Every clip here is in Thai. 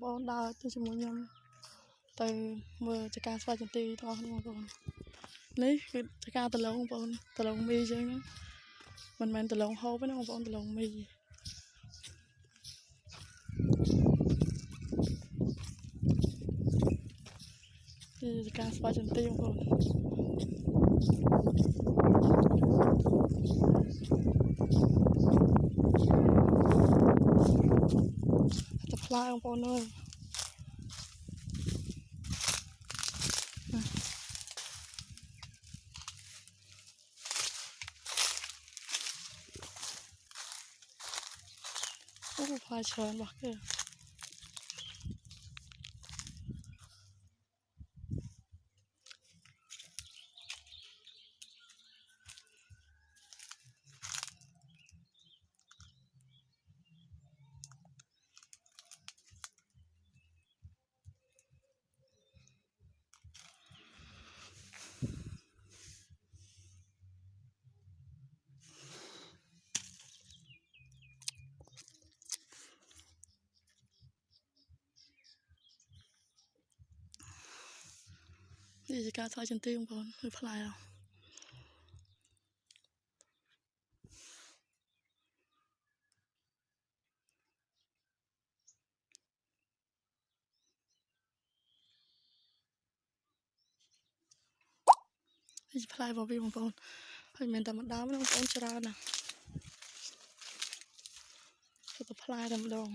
บอลดาวตัวจมูกยำแต่เมื่อจะการสปาจันตีทอของบอลนี่คือจะการตะลงบอลตะลงมีใช่ไหมมันตะลงโฮไปนะบอลตะลงมีนี่จะการสปาจันตีบอลจะพลายบอลเลยโอ้พลายเชิญบักเลยนี่จะการสปาจันตีบอลคือพลายเราที่พลายบอลวิ่งบอลให้เมนแต่มันดาวไม่ต้องบอลชรานะจะพลายแต่มันดอง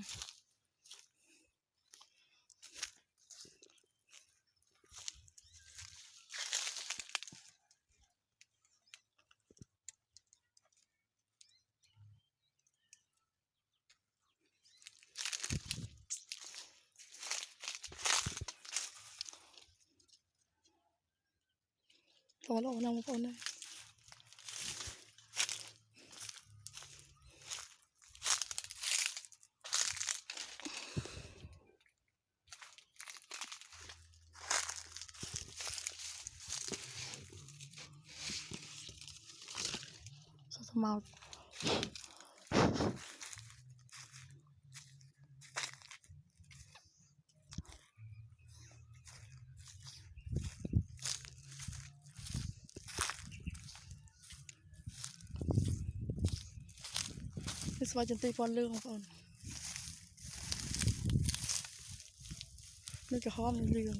ตัวเรานำบอลได้สมาร์ทสปาจันตีบอลเรื่องของบอลนี่จะห้อมเรื่อง